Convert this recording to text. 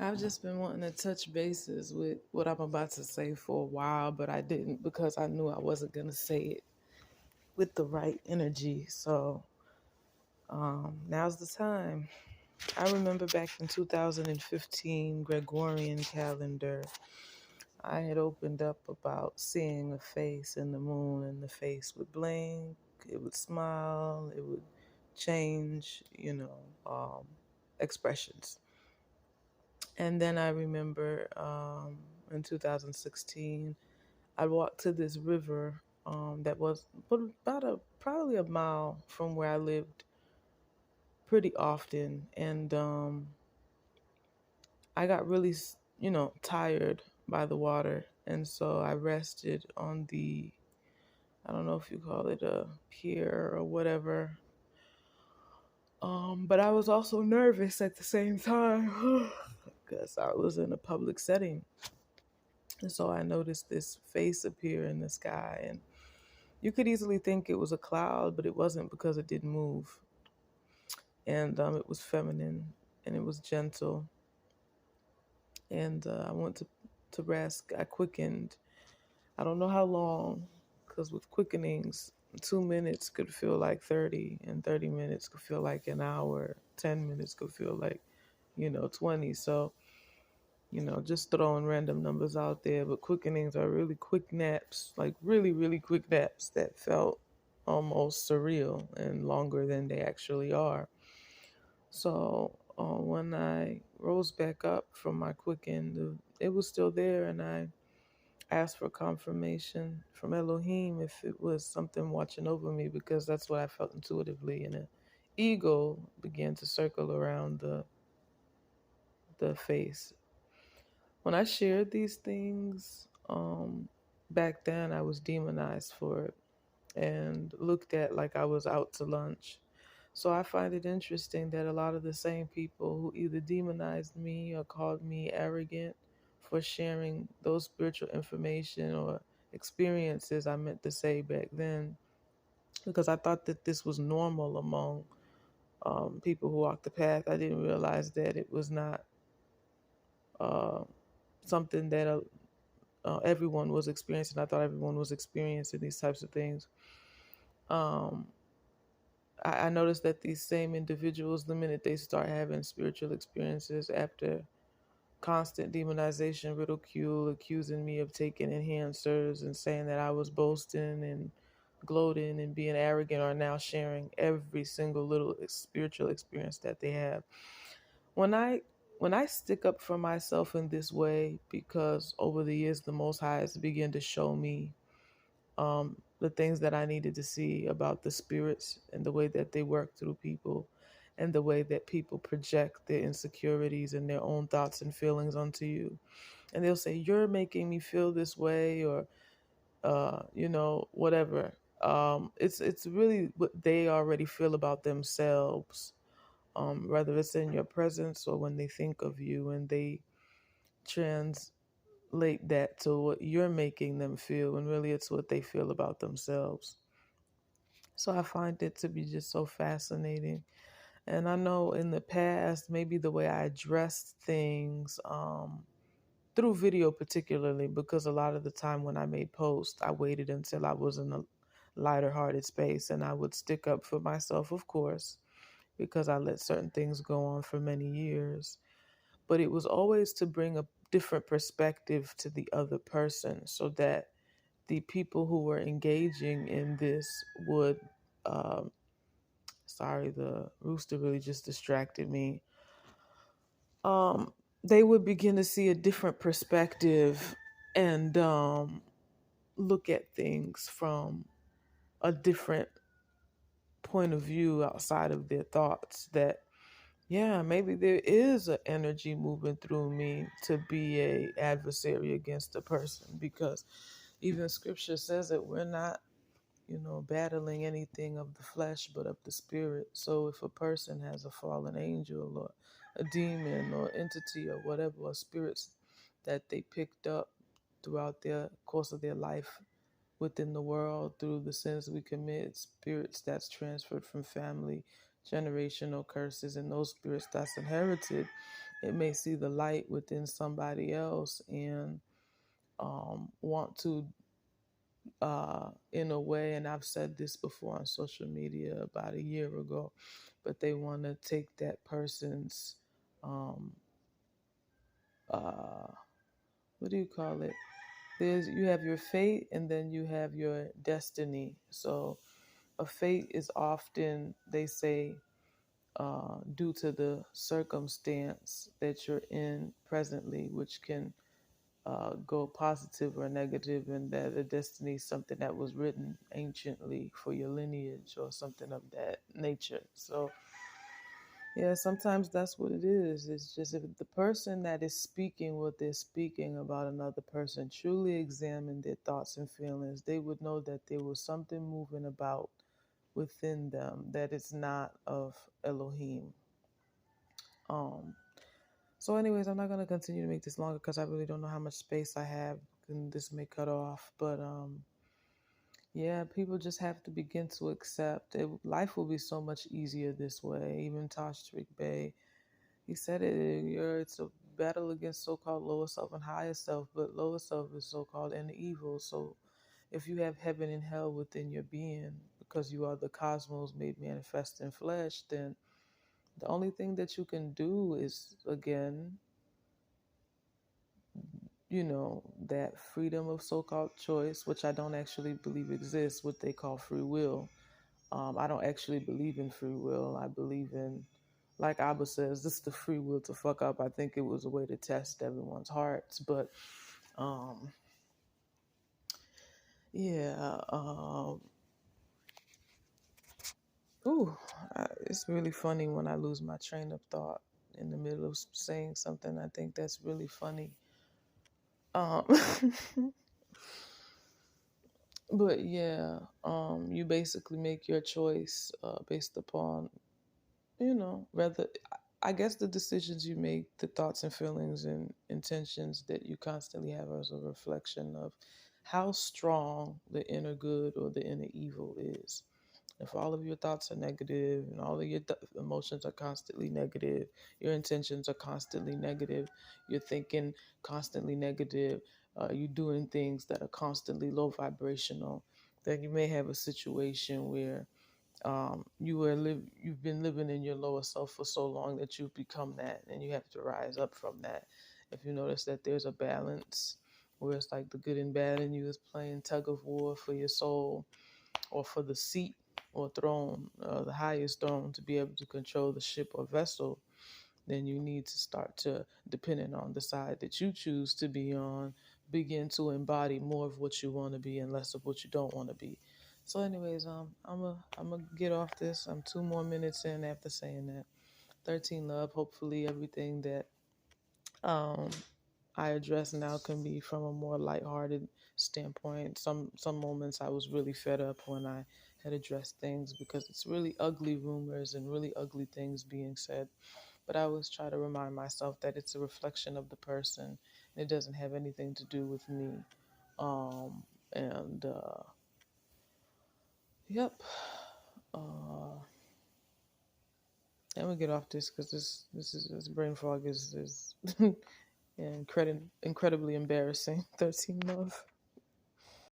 I've just been wanting to touch bases with what I'm about to say for a while, but I didn't because I knew I wasn't going to say it with the right energy. So now's the time. I remember back in 2015 Gregorian calendar, I had opened up about seeing a face in the moon, and the face would blink, it would smile, it would change, expressions. And then I remember in 2016, I walked to this river that was probably a mile from where I lived pretty often, and I got really, tired by the water, and so I rested on the, I don't know if you call it a pier or whatever. But I was also nervous at the same time because I was in a public setting. And so I noticed this face appear in the sky, and you could easily think it was a cloud, but it wasn't because it didn't move. And it was feminine and it was gentle. And I went to rest. I quickened. I don't know how long, because with quickenings, 2 minutes could feel like 30, and 30 minutes could feel like an hour. 10 minutes could feel like, 20. So just throwing random numbers out there, but quickenings are really quick naps, like really, really quick naps that felt almost surreal and longer than they actually are. So when I rose back up from my quicken, it was still there, and I asked for confirmation from Elohim if it was something watching over me, because that's what I felt intuitively, and an eagle began to circle around the face. When I shared these things, back then I was demonized for it and looked at like I was out to lunch. So I find it interesting that a lot of the same people who either demonized me or called me arrogant for sharing those spiritual information or experiences, I meant to say back then, because I thought that this was normal among people who walk the path. I didn't realize that it was not uh, something that everyone was experiencing. I thought everyone was experiencing these types of things. Um, I noticed that these same individuals, the minute they start having spiritual experiences after constant demonization, ridicule, accusing me of taking enhancers and saying that I was boasting and gloating and being arrogant, are now sharing every single little spiritual experience that they have. When I when I stick up for myself in this way, because over the years the Most High has begun to show me the things that I needed to see about the spirits and the way that they work through people, and the way that people project their insecurities and their own thoughts and feelings onto you. And they'll say, "You're making me feel this way," or whatever. It's really what they already feel about themselves, whether it's in your presence or when they think of you, and they translate that to what you're making them feel, and really it's what they feel about themselves. So I find it to be just so fascinating. And I know in the past, maybe the way I addressed things, through video particularly, because a lot of the time when I made posts, I waited until I was in a lighter hearted space, and I would stick up for myself, of course, because I let certain things go on for many years. But it was always to bring a different perspective to the other person, so that the people who were engaging in this would, um, sorry, the rooster really just distracted me. Um, they would begin to see a different perspective, and look at things from a different point of view outside of their thoughts. That, yeah, maybe there is an energy moving through me to be a adversary against a person, because even scripture says that we're not, battling anything of the flesh, but of the spirit. So if a person has a fallen angel or a demon or entity or whatever, or spirits that they picked up throughout their course of their life within the world through the sins we commit, spirits that's transferred from family, generational curses, and those spirits that's inherited, it may see the light within somebody else and want to, in a way, and I've said this before on social media about a year ago, but they want to take that person's, um, uh, what do you call it? You have your fate and then you have your destiny. So a fate is often, they say, due to the circumstance that you're in presently, which can go positive or negative, and that a destiny is something that was written anciently for your lineage or something of that nature. So yeah, sometimes that's what it is. It's just if the person that is speaking what they're speaking about another person truly examined their thoughts and feelings, they would know that there was something moving about within them that is not of Elohim. Um, so anyways, I'm not gonna continue to make this longer because I really don't know how much space I have and this may cut off. But yeah, people just have to begin to accept it. Life will be so much easier this way. Even Tashriq Bey, he said it, it's a battle against so-called lower self and higher self, but lower self is so-called inner evil. So if you have heaven and hell within your being because you are the cosmos made manifest in flesh, then the only thing that you can do is, again, that freedom of so-called choice, which I don't actually believe exists, what they call free will. I don't actually believe in free will. I believe in, like Abba says, this is the free will to fuck up. I think it was a way to test everyone's hearts. But um, yeah, it's really funny when I lose my train of thought in the middle of saying something. I think that's really funny. Um, but yeah, you basically make your choice based upon, rather, I guess the decisions you make, the thoughts and feelings and intentions that you constantly have as a reflection of how strong the inner good or the inner evil is. If all of your thoughts are negative and all of your emotions are constantly negative, your intentions are constantly negative, you're thinking constantly negative, you're doing things that are constantly low vibrational, then you may have a situation where you've been living in your lower self for so long that you've become that, and you have to rise up from that. If you notice that there's a balance where it's like the good and bad in you is playing tug of war for your soul or for the seat or throne, the highest throne, to be able to control the ship or vessel, then you need to start to, depending on the side that you choose to be on, begin to embody more of what you want to be and less of what you don't want to be. So, anyways, I'm gonna get off this. I'm 2 more minutes in after saying that. 13 love. Hopefully, everything that um I address now can be from a more lighthearted standpoint. Some moments I was really fed up when I had addressed things because it's really ugly rumors and really ugly things being said. But I always try to remind myself that it's a reflection of the person. And it doesn't have anything to do with me. And yep. Uh, and we get off this because this brain fog is yeah, incredibly embarrassing. 13 love.